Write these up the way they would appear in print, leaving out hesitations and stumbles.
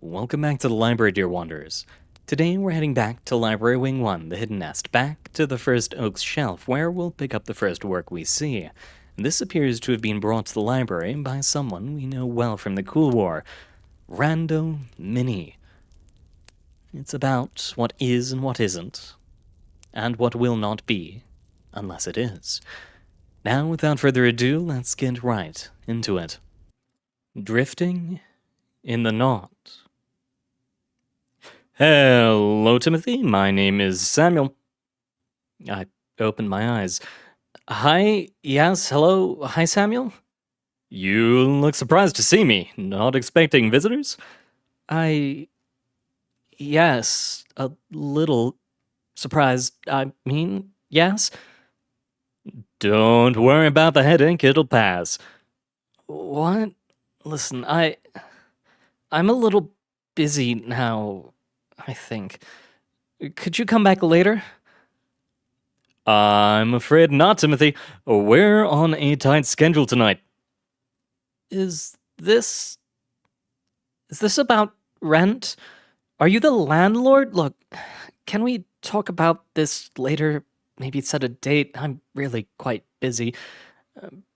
Welcome back to the library, dear wanderers. Today we're heading back to Library Wing 1, the Hidden Nest, back to the first Oak's Shelf, where we'll pick up the first work we see. This appears to have been brought to the library by someone we know well from the Cool War, Rando Mini. It's about what is and what isn't, and what will not be, unless it is. Now, without further ado, let's get right into it. Drifting in the Knot. Hello, Timothy. My name is Samuel. I opened my eyes. Hi, yes, hello. Hi, Samuel. You look surprised to see me. Not expecting visitors? Yes, a little surprised. I mean, yes. Don't worry about the headache, it'll pass. What? Listen, I'm a little busy now, I think. Could you come back later? I'm afraid not, Timothy. We're on a tight schedule tonight. Is this about rent? Are you the landlord? Look, can we talk about this later? Maybe set a date. I'm really quite busy.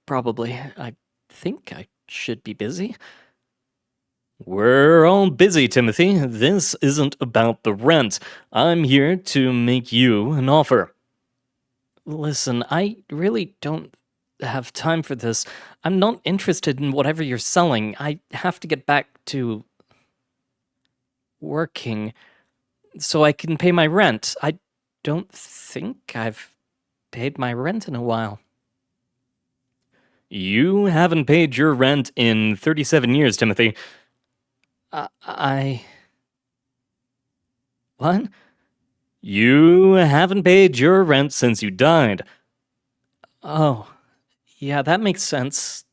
Probably. I think I should be busy. We're all busy, Timothy. This isn't about the rent. I'm here to make you an offer. Listen, I really don't have time for this. I'm not interested in whatever you're selling. I have to get back to working so I can pay my rent. I don't think I've paid my rent in a while. You haven't paid your rent in 37 years, Timothy. What? You haven't paid your rent since you died. Oh, yeah, that makes sense.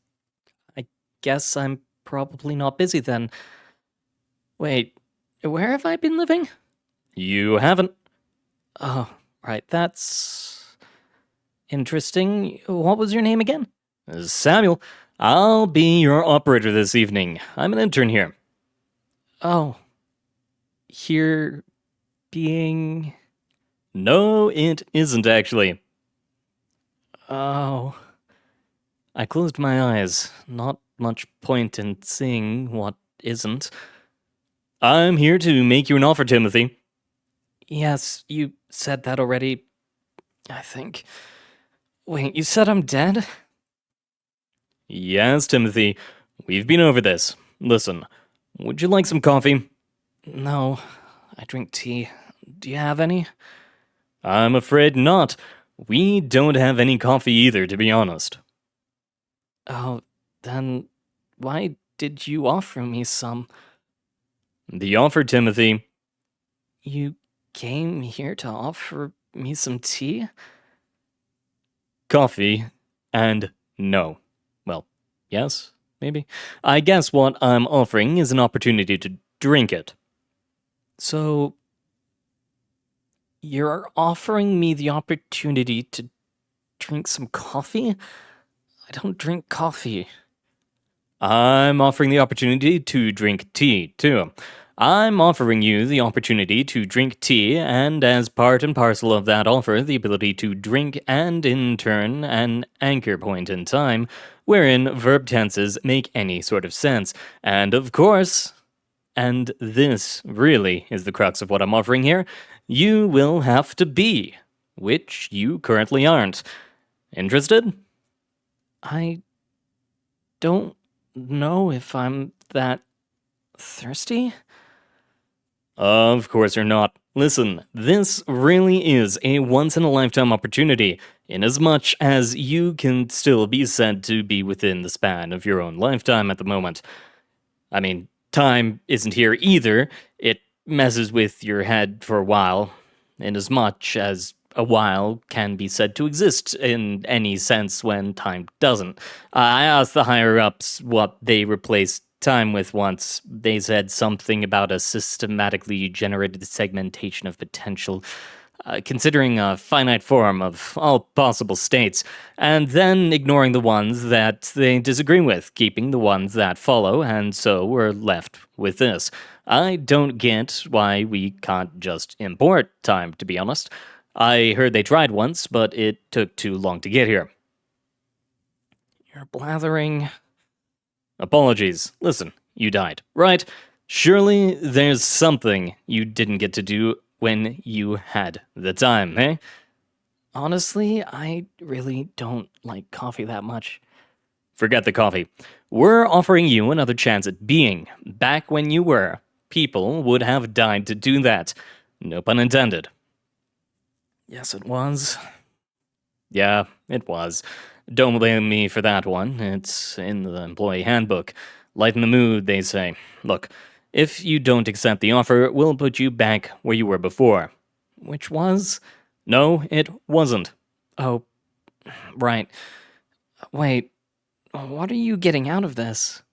I guess I'm probably not busy then. Wait, where have I been living? You haven't. Oh, right, that's interesting. What was your name again? Samuel. I'll be your operator this evening. I'm an intern here. Oh. Here being... No, it isn't actually. Oh. I closed my eyes. Not much point in seeing what isn't. I'm here to make you an offer, Timothy. Yes, you said that already, I think. Wait, you said I'm dead? Yes, Timothy. We've been over this. Listen, would you like some coffee? No, I drink tea. Do you have any? I'm afraid not. We don't have any coffee either, to be honest. Oh, then why did you offer me some? The offer, Timothy. You came here to offer me some tea? Coffee and no. Well, yes, maybe. I guess what I'm offering is an opportunity to drink it. So, you're offering me the opportunity to drink some coffee? I don't drink coffee. I'm offering the opportunity to drink tea, too. I'm offering you the opportunity to drink tea, and as part and parcel of that offer, the ability to drink and, in turn, an anchor point in time, wherein verb tenses make any sort of sense. And of course, and this really is the crux of what I'm offering here, you will have to be, which you currently aren't. Interested? I don't know if I'm that thirsty. Of course you're not. Listen, this really is a once-in-a-lifetime opportunity, inasmuch as you can still be said to be within the span of your own lifetime at the moment. I mean, time isn't here either. It messes with your head for a while, inasmuch as a while can be said to exist in any sense when time doesn't. I asked the higher-ups what they replaced time with once. They said something about a systematically generated segmentation of potential. considering a finite form of all possible states, and then ignoring the ones that they disagree with, keeping the ones that follow, and so we're left with this. I don't get why we can't just import time, to be honest. I heard they tried once, but it took too long to get here. You're blathering. Apologies. Listen, you died, right? Surely there's something you didn't get to do when you had the time, eh? Honestly, I really don't like coffee that much. Forget the coffee. We're offering you another chance at being. Back when you were, people would have died to do that. No pun intended. Yes, it was. Yeah, it was. Don't blame me for that one. It's in the employee handbook. Lighten the mood, they say. Look, if you don't accept the offer, we'll put you back where you were before. Which was? No, it wasn't. Oh, right. Wait, what are you getting out of this?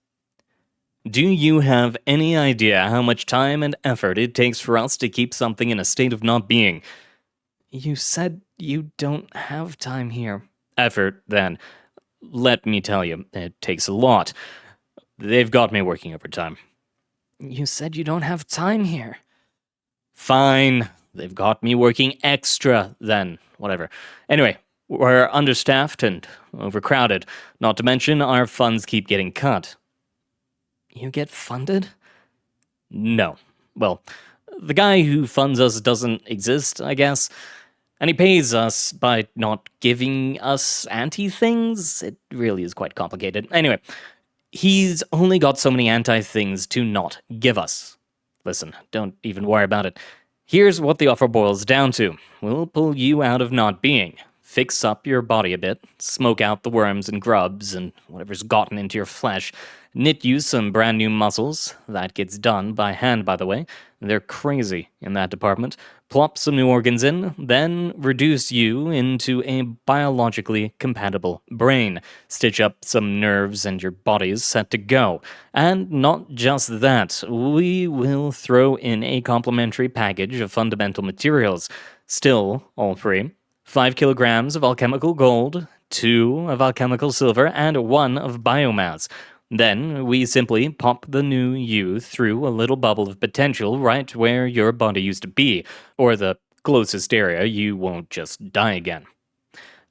Do you have any idea how much time and effort it takes for us to keep something in a state of not being? You said you don't have time here. Effort, then. Let me tell you, it takes a lot. They've got me working overtime. You said you don't have time here. Fine. They've got me working extra, then. Whatever. Anyway, we're understaffed and overcrowded. Not to mention, our funds keep getting cut. You get funded? No. Well, the guy who funds us doesn't exist, I guess. And he pays us by not giving us anti-things. It really is quite complicated. Anyway, he's only got so many anti-things to not give us. Listen, don't even worry about it. Here's what the offer boils down to. We'll pull you out of not being, fix up your body a bit, smoke out the worms and grubs and whatever's gotten into your flesh, knit you some brand new muscles. That gets done by hand, by the way. They're crazy in that department. Plop some new organs in, then reduce you into a biologically compatible brain. Stitch up some nerves and your body's set to go. And not just that, we will throw in a complimentary package of fundamental materials. Still all free. 5 kilograms of alchemical gold, 2 of alchemical silver, and 1 of biomass. Then we simply pop the new you through a little bubble of potential right where your body used to be, or the closest area you won't just die again.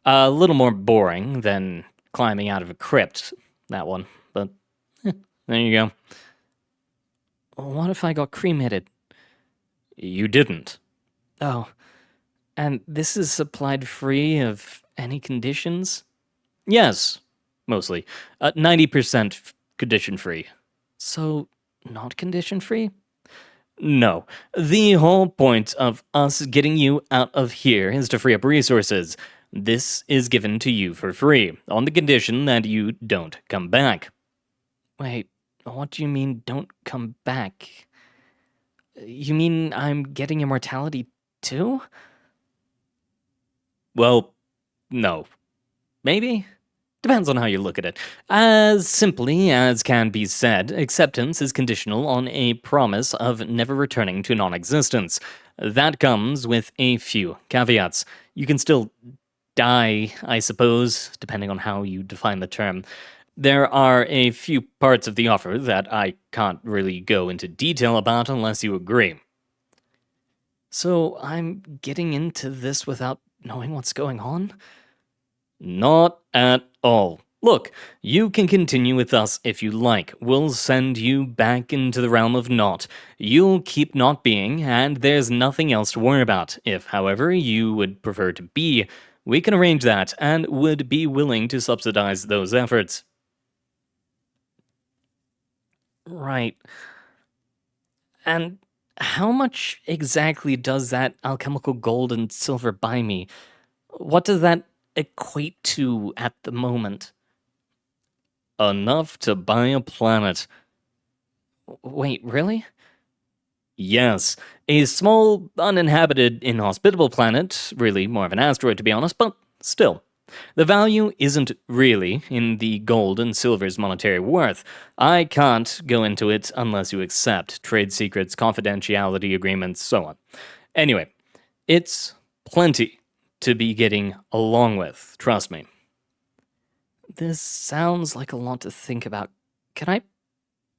A little more boring than climbing out of a crypt, that one, but there you go. What if I got cremated? You didn't. Oh, and this is supplied free of any conditions? Yes. Mostly. 90% condition-free. So, not condition-free? No. The whole point of us getting you out of here is to free up resources. This is given to you for free, on the condition that you don't come back. Wait, what do you mean, don't come back? You mean I'm getting immortality too? Well, no. Maybe? Depends on how you look at it. As simply as can be said, acceptance is conditional on a promise of never returning to non-existence. That comes with a few caveats. You can still die, I suppose, depending on how you define the term. There are a few parts of the offer that I can't really go into detail about unless you agree. So I'm getting into this without knowing what's going on? Not at all. Look, you can continue with us if you like. We'll send you back into the realm of not. You'll keep not being, and there's nothing else to worry about. If, however, you would prefer to be, we can arrange that and would be willing to subsidize those efforts. Right. And how much exactly does that alchemical gold and silver buy me? What does that equate to at the moment? Enough to buy a planet. Wait, really? Yes, a small, uninhabited, inhospitable planet, really more of an asteroid to be honest, but still. The value isn't really in the gold and silver's monetary worth. I can't go into it unless you accept trade secrets, confidentiality agreements, so on. Anyway, it's Plenty to be getting along with, trust me. This sounds like a lot to think about. Can I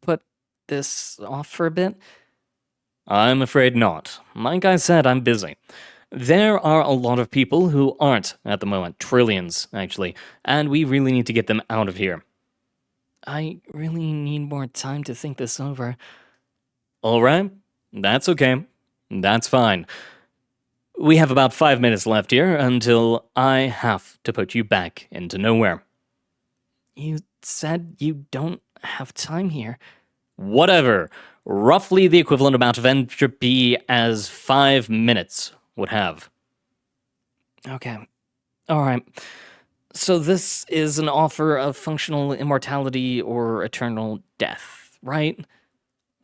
put this off for a bit? I'm afraid not. Like I said, I'm busy. There are a lot of people who aren't at the moment, trillions, actually, and we really need to get them out of here. I really need more time to think this over. All right, that's okay. That's fine. We have about 5 minutes left here until I have to put you back into nowhere. You said you don't have time here. Whatever. Roughly the equivalent amount of entropy as 5 minutes would have. Okay. Alright. So this is an offer of functional immortality or eternal death, right?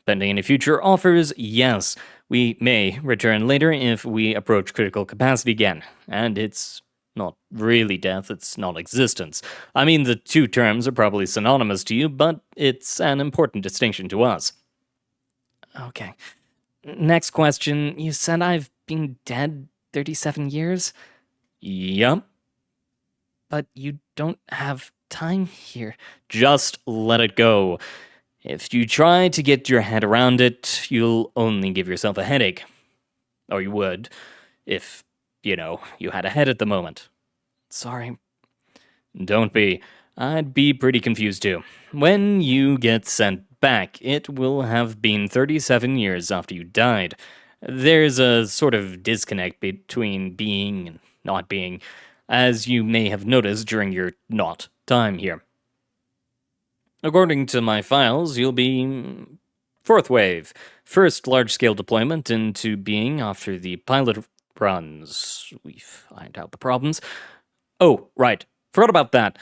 Pending any future offers, yes. We may return later if we approach critical capacity again. And it's not really death, it's non-existence. I mean, the two terms are probably synonymous to you, but it's an important distinction to us. Okay. Next question. You said I've been dead 37 years? Yup. But you don't have time here. Just let it go. If you try to get your head around it, you'll only give yourself a headache. Or you would, if, you had a head at the moment. Sorry. Don't be. I'd be pretty confused too. When you get sent back, it will have been 37 years after you died. There's a sort of disconnect between being and not being, as you may have noticed during your not time here. According to my files, you'll be fourth wave, first large-scale deployment into being after the pilot runs. We find out the problems. Oh, right. Forgot about that.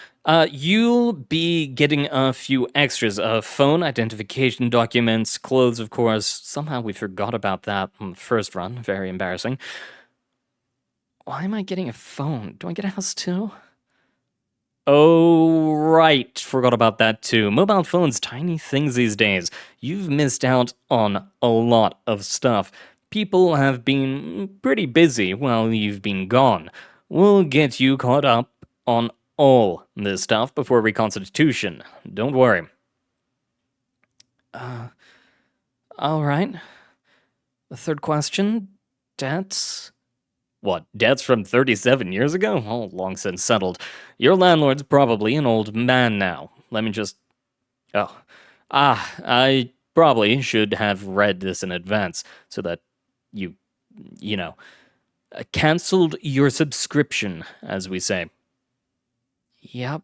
You'll be getting a few extras. Phone, identification documents, clothes, of course. Somehow we forgot about that on the first run. Very embarrassing. Why am I getting a phone? Do I get a house too? Oh, right. Forgot about that too. Mobile phones, tiny things these days. You've missed out on a lot of stuff. People have been pretty busy while you've been gone. We'll get you caught up on all this stuff before reconstitution. Don't worry. Alright. The third question, debts? What, debts from 37 years ago? Oh, long since settled. Your landlord's probably an old man now. Let me just... I probably should have read this in advance so that you canceled your subscription, as we say. Yep.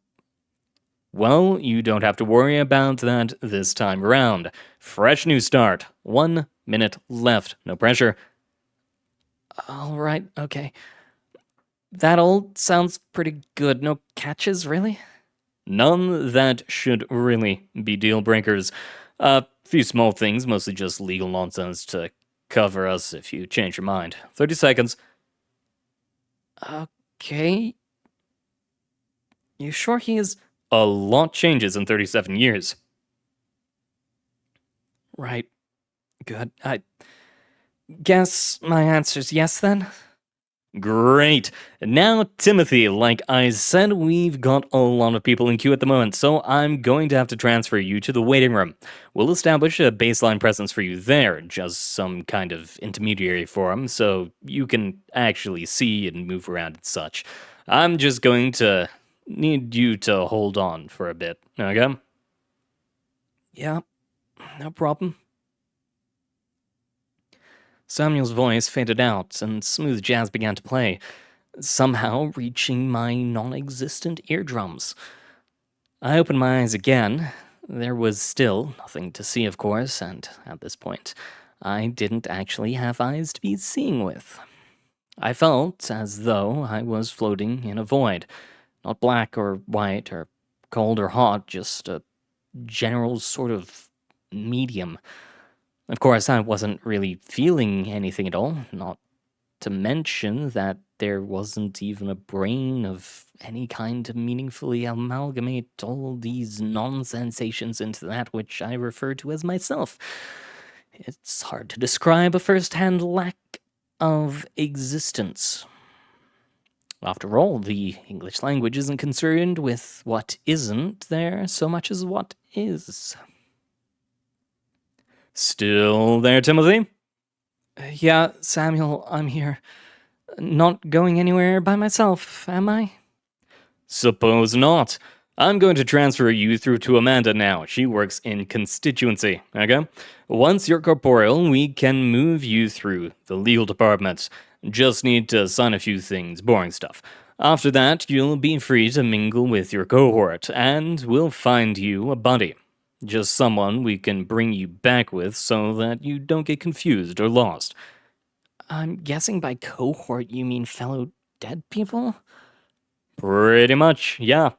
Well, you don't have to worry about that this time around. Fresh new start. 1 minute left. No pressure. All right, okay. That all sounds pretty good. No catches, really? None that should really be deal breakers. A few small things, mostly just legal nonsense to cover us if you change your mind. 30 seconds. Okay. You sure he is? A lot changes in 37 years. Right. Good. I guess my answer's yes then? Great. Now, Timothy, like I said, we've got a lot of people in queue at the moment, so I'm going to have to transfer you to the waiting room. We'll establish a baseline presence for you there, just some kind of intermediary forum, so you can actually see and move around and such. I'm just going to need you to hold on for a bit, okay? Yeah, no problem. Samuel's voice faded out, and smooth jazz began to play, somehow reaching my non-existent eardrums. I opened my eyes again. There was still nothing to see, of course, and at this point, I didn't actually have eyes to be seeing with. I felt as though I was floating in a void, not black or white or cold or hot, just a general sort of medium. Of course, I wasn't really feeling anything at all, not to mention that there wasn't even a brain of any kind to meaningfully amalgamate all these non-sensations into that which I refer to as myself. It's hard to describe a first-hand lack of existence. After all, the English language isn't concerned with what isn't there so much as what is. Still there, Timothy? Yeah, Samuel, I'm here. Not going anywhere by myself, am I? Suppose not. I'm going to transfer you through to Amanda now. She works in constituency, okay? Once you're corporeal, we can move you through the legal department. Just need to sign a few things, boring stuff. After that, you'll be free to mingle with your cohort, and we'll find you a buddy. Just someone we can bring you back with so that you don't get confused or lost. I'm guessing by cohort you mean fellow dead people? Pretty much, yeah.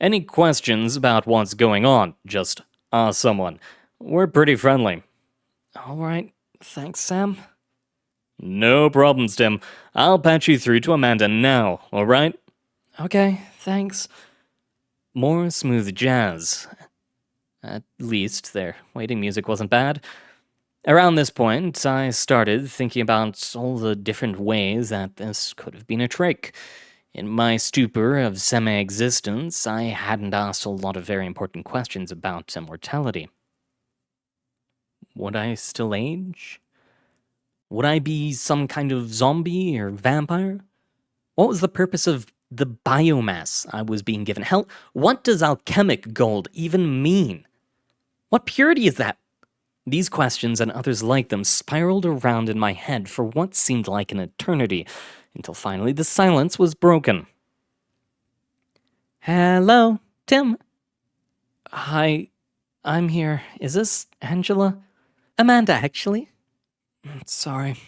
Any questions about what's going on, just ask someone. We're pretty friendly. Alright, thanks, Sam. No problems, Tim. I'll patch you through to Amanda now, alright? Okay, thanks. More smooth jazz. At least their waiting music wasn't bad. Around this point, I started thinking about all the different ways that this could have been a trick. In my stupor of semi-existence, I hadn't asked a lot of very important questions about immortality. Would I still age? Would I be some kind of zombie or vampire? What was the purpose of the biomass I was being given? Hell, what does alchemic gold even mean? What purity is that? These questions and others like them spiraled around in my head for what seemed like an eternity, until finally the silence was broken. Hello, Tim. Hi, I'm here. Is this Angela? Amanda, actually. Sorry.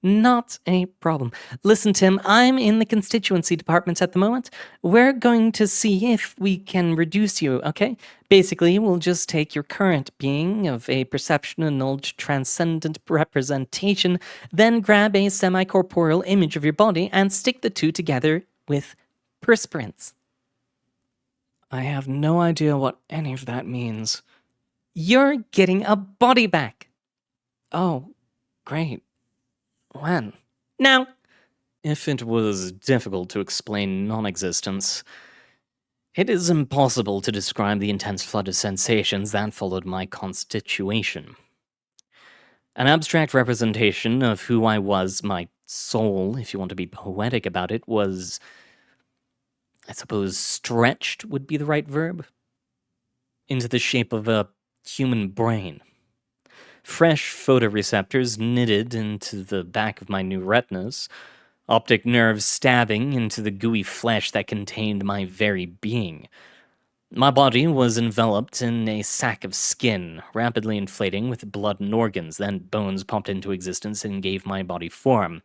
Not a problem. Listen, Tim, I'm in the constituency department at the moment. We're going to see if we can reduce you, okay? Basically, we'll just take your current being of a perception annulled transcendent representation, then grab a semi-corporeal image of your body and stick the two together with perspirance. I have no idea what any of that means. You're getting a body back. Oh, great. When? Now! If it was difficult to explain non-existence, it is impossible to describe the intense flood of sensations that followed my constitution. An abstract representation of who I was, my soul, if you want to be poetic about it, was, I suppose, stretched would be the right verb, into the shape of a human brain. Fresh photoreceptors knitted into the back of my new retinas, optic nerves stabbing into the gooey flesh that contained my very being. My body was enveloped in a sack of skin, rapidly inflating with blood and organs, then bones popped into existence and gave my body form.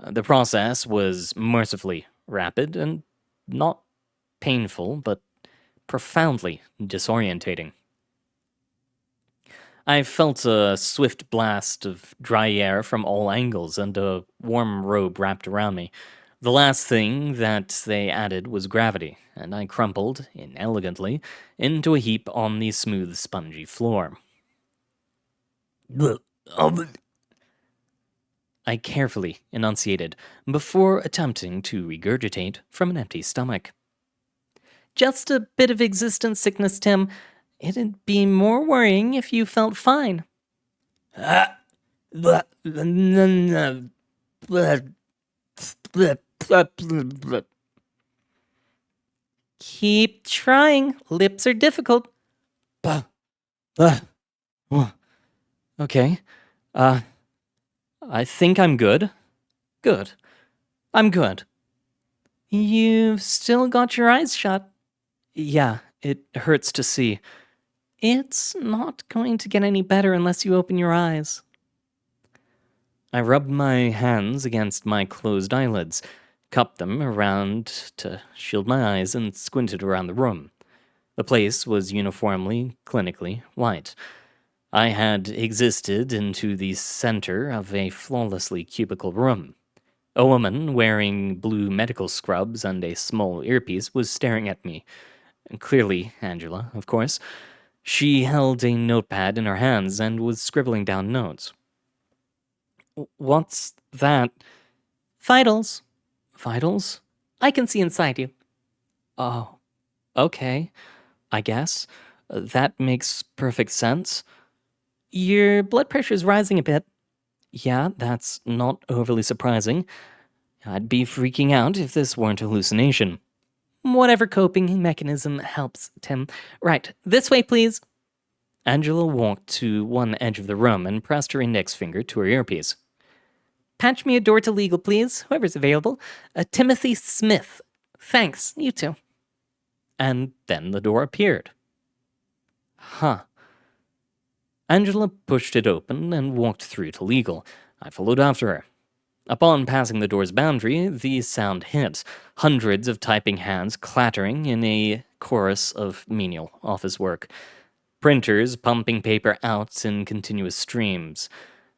The process was mercifully rapid and not painful, but profoundly disorientating. I felt a swift blast of dry air from all angles and a warm robe wrapped around me. The last thing that they added was gravity, and I crumpled, inelegantly, into a heap on the smooth, spongy floor. I carefully enunciated before attempting to regurgitate from an empty stomach. Just a bit of existence sickness, Tim. It'd be more worrying if you felt fine. Keep trying. Lips are difficult. Okay. I think I'm good. Good. I'm good. You've still got your eyes shut. Yeah, it hurts to see. It's not going to get any better unless you open your eyes. I rubbed my hands against my closed eyelids, cupped them around to shield my eyes, and squinted around the room. The place was uniformly, clinically white. I had existed into the center of a flawlessly cubical room. A woman wearing blue medical scrubs and a small earpiece was staring at me. Clearly, Angela, of course. She held a notepad in her hands and was scribbling down notes. What's that? Vitals. Vitals? I can see inside you. Oh, okay, I guess. That makes perfect sense. Your blood pressure's rising a bit. Yeah, that's not overly surprising. I'd be freaking out if this weren't a hallucination. Whatever coping mechanism helps, Tim. Right, this way, please. Angela walked to one edge of the room and pressed her index finger to her earpiece. Patch me a door to legal, please, whoever's available. Timothy Smith. Thanks, you too. And then the door appeared. Huh. Angela pushed it open and walked through to legal. I followed after her. Upon passing the door's boundary, the sound hit, hundreds of typing hands clattering in a chorus of menial office work, printers pumping paper out in continuous streams.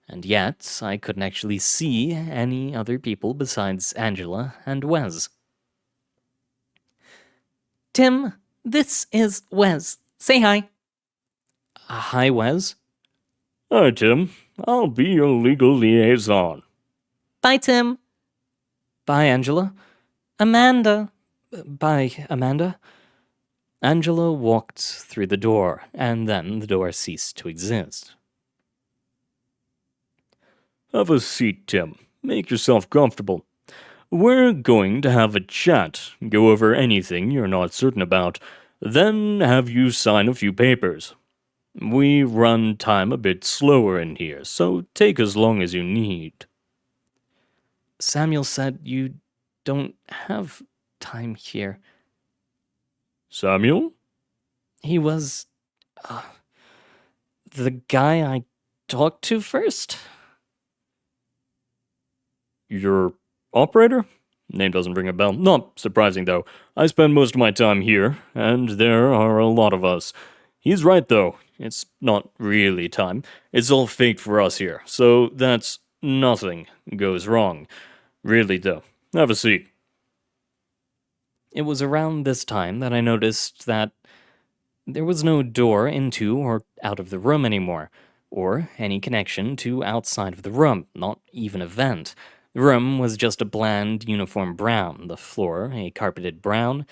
And yet, I couldn't actually see any other people besides Angela and Wes. Tim, this is Wes. Say hi. Hi, Wes. Hi, Tim. I'll be your legal liaison. Bye, Tim. Bye, Angela. Amanda. Bye, Amanda. Angela walked through the door, and then the door ceased to exist. Have a seat, Tim. Make yourself comfortable. We're going to have a chat, go over anything you're not certain about, then have you sign a few papers. We run time a bit slower in here, so take as long as you need. Samuel said you don't have time here. Samuel? He was the guy I talked to first? Your operator? Name doesn't ring a bell. Not surprising, though. I spend most of my time here, and there are a lot of us. He's right, though. It's not really time. It's all faked for us here, so that's nothing goes wrong. Really, though. Have a seat. It was around this time that I noticed that there was no door into or out of the room anymore, or any connection to outside of the room, not even a vent. The room was just a bland, uniform brown, the floor a carpeted brown,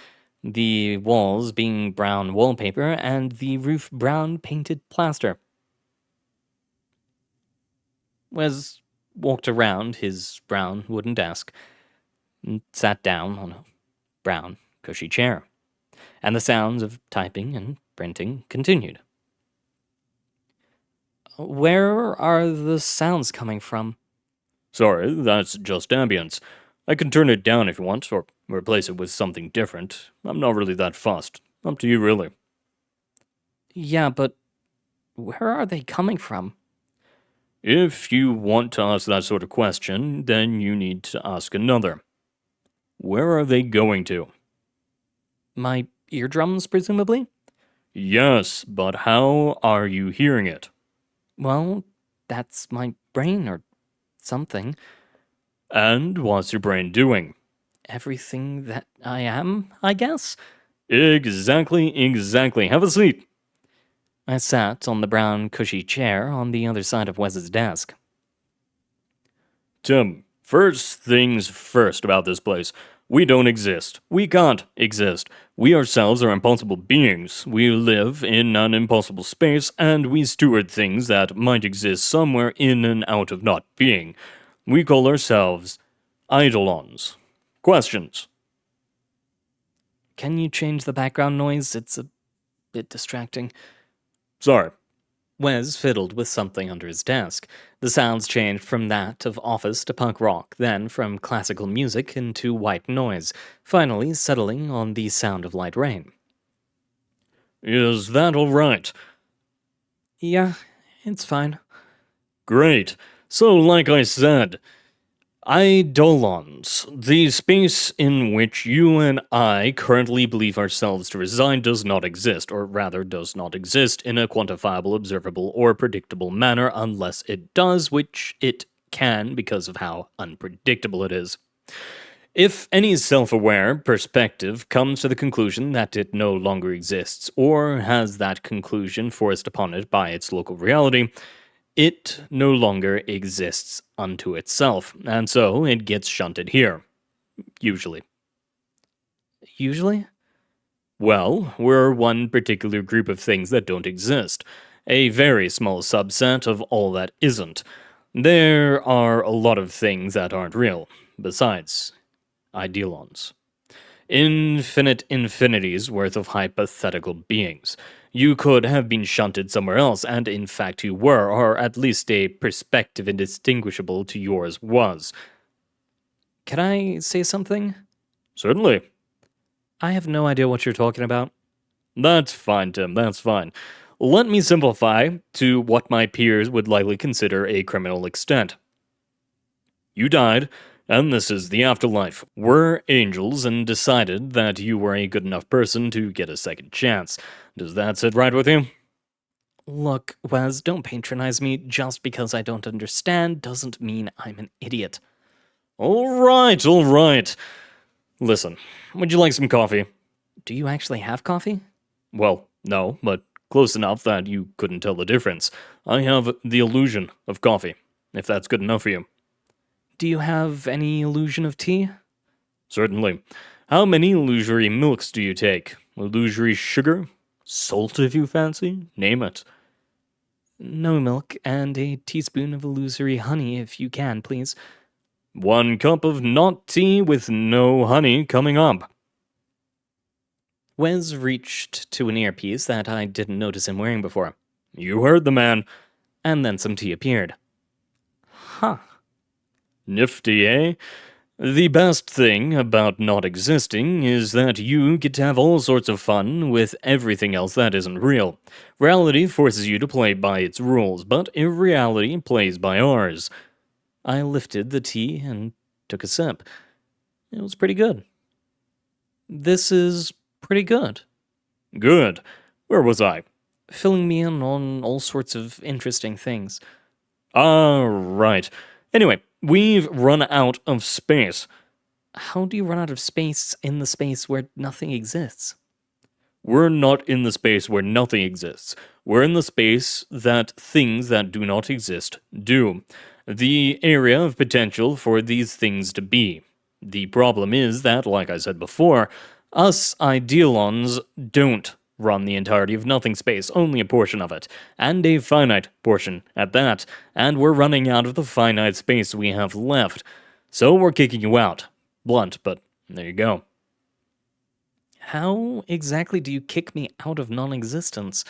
the walls being brown wallpaper, and the roof brown painted plaster. Wes walked around his brown wooden desk and sat down on a brown, cushy chair, and the sounds of typing and printing continued. Where are the sounds coming from? Sorry, that's just ambience. I can turn it down if you want, or replace it with something different. I'm not really that fussed. Up to you, really. Yeah, but where are they coming from? If you want to ask that sort of question, then you need to ask another. Where are they going to? My eardrums, presumably? Yes, but how are you hearing it? Well, that's my brain or something. And what's your brain doing? Everything that I am, I guess? Exactly. Have a seat. I sat on the brown, cushy chair on the other side of Wes's desk. Tim, first things first about this place. We don't exist. We can't exist. We ourselves are impossible beings. We live in an impossible space, and we steward things that might exist somewhere in and out of not being. We call ourselves Eidolons. Questions? Can you change the background noise? It's a bit distracting. Sorry. Wes fiddled with something under his desk. The sounds changed from that of office to punk rock, then from classical music into white noise, finally settling on the sound of light rain. Is that all right? Yeah, it's fine. Great. So, like I said, Eidolons, the space in which you and I currently believe ourselves to reside, does not exist, or rather does not exist in a quantifiable, observable, or predictable manner unless it does, which it can because of how unpredictable it is. If any self-aware perspective comes to the conclusion that it no longer exists, or has that conclusion forced upon it by its local reality, it no longer exists unto itself, and so it gets shunted here. Usually. Usually? Well, we're one particular group of things that don't exist. A very small subset of all that isn't. There are a lot of things that aren't real, besides idealons. Infinite infinities worth of hypothetical beings. You could have been shunted somewhere else, and in fact you were, or at least a perspective indistinguishable to yours was. Can I say something? Certainly. I have no idea what you're talking about. That's fine, Tim, that's fine. Let me simplify to what my peers would likely consider a criminal extent. You died, and this is the afterlife. We're angels and decided that you were a good enough person to get a second chance. Does that sit right with you? Look, Wes, don't patronize me. Just because I don't understand doesn't mean I'm an idiot. All right. Listen, would you like some coffee? Do you actually have coffee? Well, no, but close enough that you couldn't tell the difference. I have the illusion of coffee, if that's good enough for you. Do you have any illusion of tea? Certainly. How many illusory milks do you take? Illusory sugar? Salt, if you fancy? Name it. No milk, and a teaspoon of illusory honey if you can, please. 1 cup of not tea with no honey coming up. Wes reached to an earpiece that I didn't notice him wearing before. You heard the man. And then some tea appeared. Huh. Nifty, eh? The best thing about not existing is that you get to have all sorts of fun with everything else that isn't real. Reality forces you to play by its rules, but irreality plays by ours. I lifted the tea and took a sip. It was pretty good. This is pretty good. Good. Where was I? Filling me in on all sorts of interesting things. Right. Anyway, we've run out of space. How do you run out of space in the space where nothing exists? We're not in the space where nothing exists. We're in the space that things that do not exist do. The area of potential for these things to be. The problem is that, like I said before, us idealons don't run the entirety of nothing space, only a portion of it, and a finite portion at that, and we're running out of the finite space we have left. So we're kicking you out. Blunt, but there you go. How exactly do you kick me out of non-existence?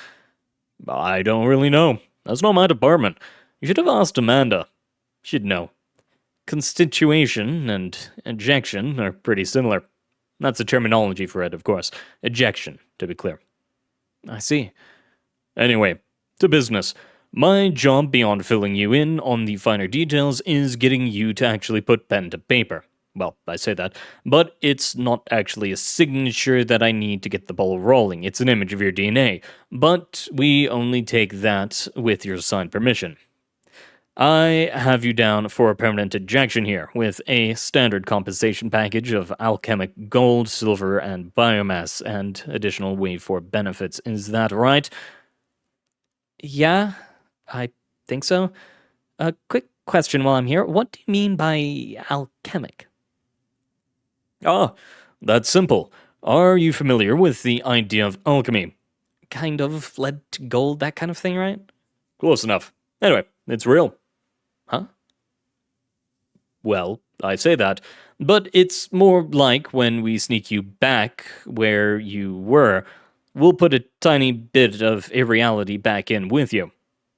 I don't really know. That's not my department. You should have asked Amanda. She'd know. Constitution and ejection are pretty similar. That's the terminology for it, of course. Ejection, to be clear. I see. Anyway, to business. My job beyond filling you in on the finer details is getting you to actually put pen to paper. Well, I say that, but it's not actually a signature that I need to get the ball rolling. It's an image of your DNA, but we only take that with your signed permission. I have you down for a permanent ejection here, with a standard compensation package of alchemic gold, silver, and biomass, and additional wave for benefits. Is that right? Yeah, I think so. A quick question while I'm here. What do you mean by alchemic? That's simple. Are you familiar with the idea of alchemy? Kind of lead to gold, that kind of thing, right? Close enough. Anyway, it's real. Huh? Well, I say that, but it's more like when we sneak you back where you were, we'll put a tiny bit of irreality back in with you,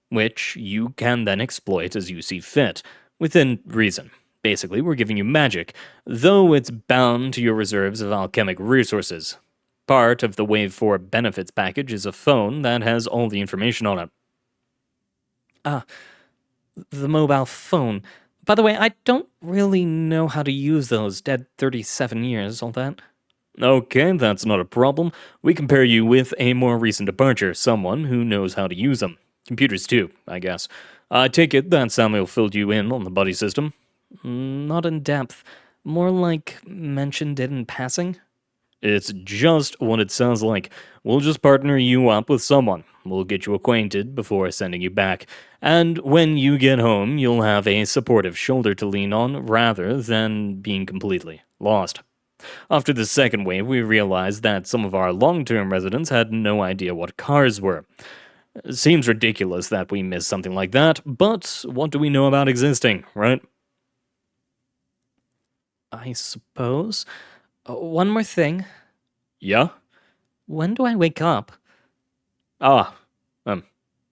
which you can then exploit as you see fit, within reason. Basically, we're giving you magic, though it's bound to your reserves of alchemic resources. Part of the Wave 4 benefits package is a phone that has all the information on it. The mobile phone. By the way, I don't really know how to use those. Dead 37 years, all that. Okay, that's not a problem. We can pair you with a more recent departure, someone who knows how to use them. Computers too, I guess. I take it that Samuel filled you in on the buddy system? Not in depth. More like mentioned it in passing. It's just what it sounds like. We'll just partner you up with someone. We'll get you acquainted before sending you back. And when you get home, you'll have a supportive shoulder to lean on rather than being completely lost. After the second wave, we realized that some of our long-term residents had no idea what cars were. Seems ridiculous that we missed something like that, but what do we know about existing, right? I suppose. One more thing. Yeah? When do I wake up? Ah,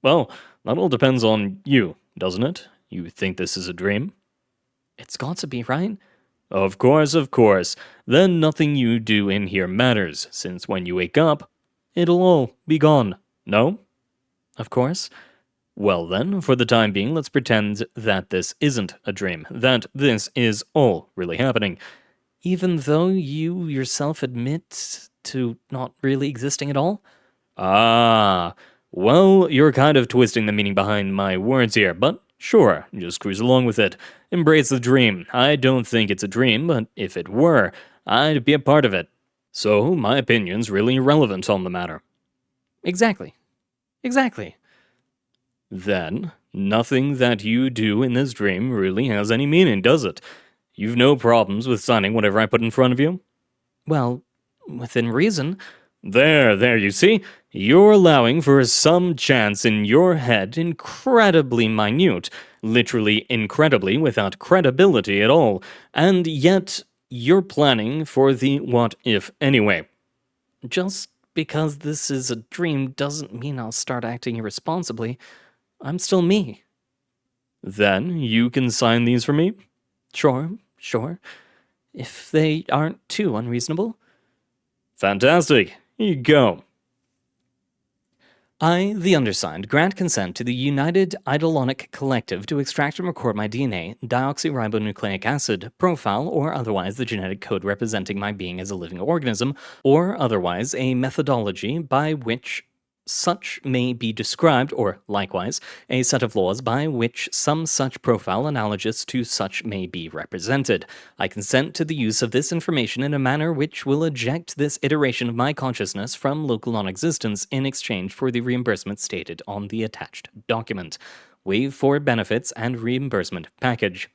well, that all depends on you, doesn't it? You think this is a dream? It's got to be, right? Of course, of course. Then nothing you do in here matters, since when you wake up, it'll all be gone, no? Of course. Well then, for the time being, let's pretend that this isn't a dream, that this is all really happening. Even though you yourself admit to not really existing at all? Ah, well, you're kind of twisting the meaning behind my words here, but sure, just cruise along with it. Embrace the dream. I don't think it's a dream, but if it were, I'd be a part of it. So, my opinion's really irrelevant on the matter. Exactly. Exactly. Then, nothing that you do in this dream really has any meaning, does it? You've no problems with signing whatever I put in front of you? Well, within reason. There, you see? You're allowing for some chance in your head incredibly minute, literally incredibly without credibility at all, and yet you're planning for the what if anyway. Just because this is a dream doesn't mean I'll start acting irresponsibly. I'm still me. Then you can sign these for me? Sure. If they aren't too unreasonable. Fantastic. Here you go. I, the undersigned, grant consent to the United Eidolonic Collective to extract and record my DNA, deoxyribonucleic acid, profile, or otherwise the genetic code representing my being as a living organism, or otherwise a methodology by which such may be described, or likewise, a set of laws by which some such profile analogous to such may be represented. I consent to the use of this information in a manner which will eject this iteration of my consciousness from local non-existence in exchange for the reimbursement stated on the attached document. Waive for benefits and reimbursement package.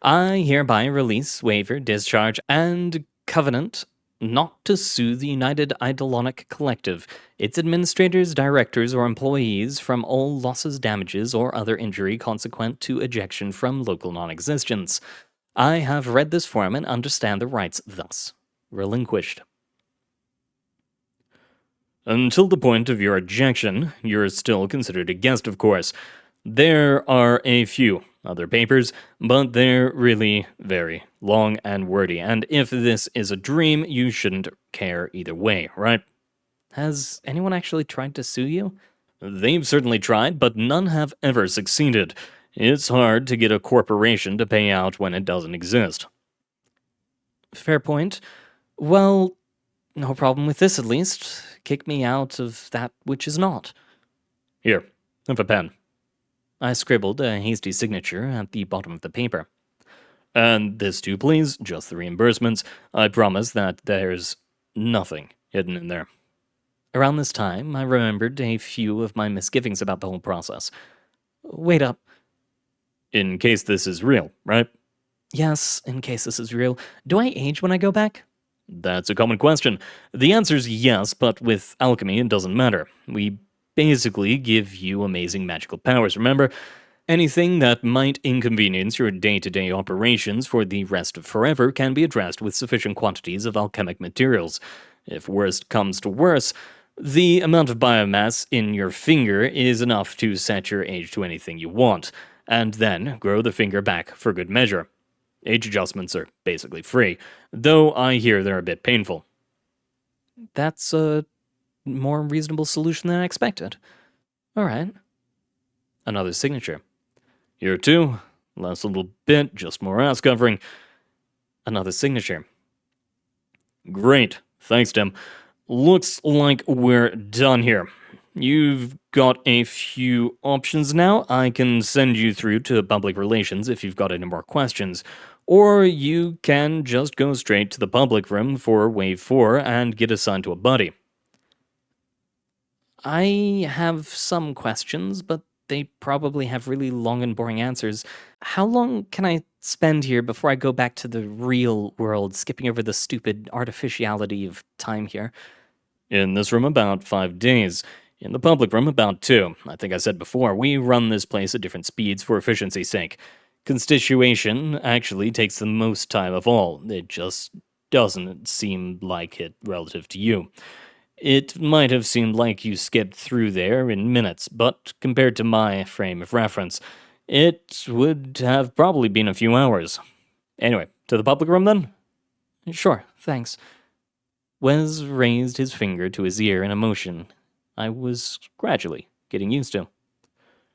I hereby release, waiver, discharge, and covenant not to sue the United Eidolonic Collective, its administrators, directors, or employees from all losses, damages, or other injury consequent to ejection from local non-existence. I have read this form and understand the rights thus relinquished. Until the point of your ejection, you're still considered a guest, of course. There are a few other papers, but they're really very long and wordy, and if this is a dream, you shouldn't care either way, right? Has anyone actually tried to sue you? They've certainly tried, but none have ever succeeded. It's hard to get a corporation to pay out when it doesn't exist. Fair point. Well, no problem with this at least. Kick me out of that which is not. Here, have a pen. I scribbled a hasty signature at the bottom of the paper. And this too, please, just the reimbursements. I promise that there's nothing hidden in there. Around this time, I remembered a few of my misgivings about the whole process. Wait up. In case this is real, right? Yes, in case this is real. Do I age when I go back? That's a common question. The answer's yes, but with alchemy it doesn't matter. We basically give you amazing magical powers, remember? Anything that might inconvenience your day-to-day operations for the rest of forever can be addressed with sufficient quantities of alchemic materials. If worst comes to worse, the amount of biomass in your finger is enough to set your age to anything you want, and then grow the finger back for good measure. Age adjustments are basically free, though I hear they're a bit painful. That's a more reasonable solution than I expected. All right. Another signature. Here too. Last little bit, just more ass covering. Another signature. Great. Thanks, Tim. Looks like we're done here. You've got a few options now. I can send you through to public relations if you've got any more questions. Or you can just go straight to the public room for Wave 4 and get assigned to a buddy. I have some questions, but they probably have really long and boring answers. How long can I spend here before I go back to the real world, skipping over the stupid artificiality of time here? In this room, about 5 days. In the public room, about 2. I think I said before, we run this place at different speeds for efficiency's sake. Constitution actually takes the most time of all. It just doesn't seem like it relative to you. It might have seemed like you skipped through there in minutes, but compared to my frame of reference, it would have probably been a few hours. Anyway, to the public room then? Sure, thanks. Wes raised his finger to his ear in a motion I was gradually getting used to.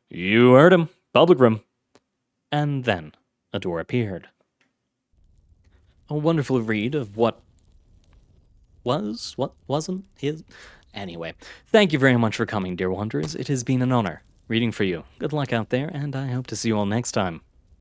You heard him. Public room. And then a door appeared. A wonderful read of what wasn't, is. Anyway, thank you very much for coming, dear wanderers. It has been an honor reading for you. Good luck out there, and I hope to see you all next time.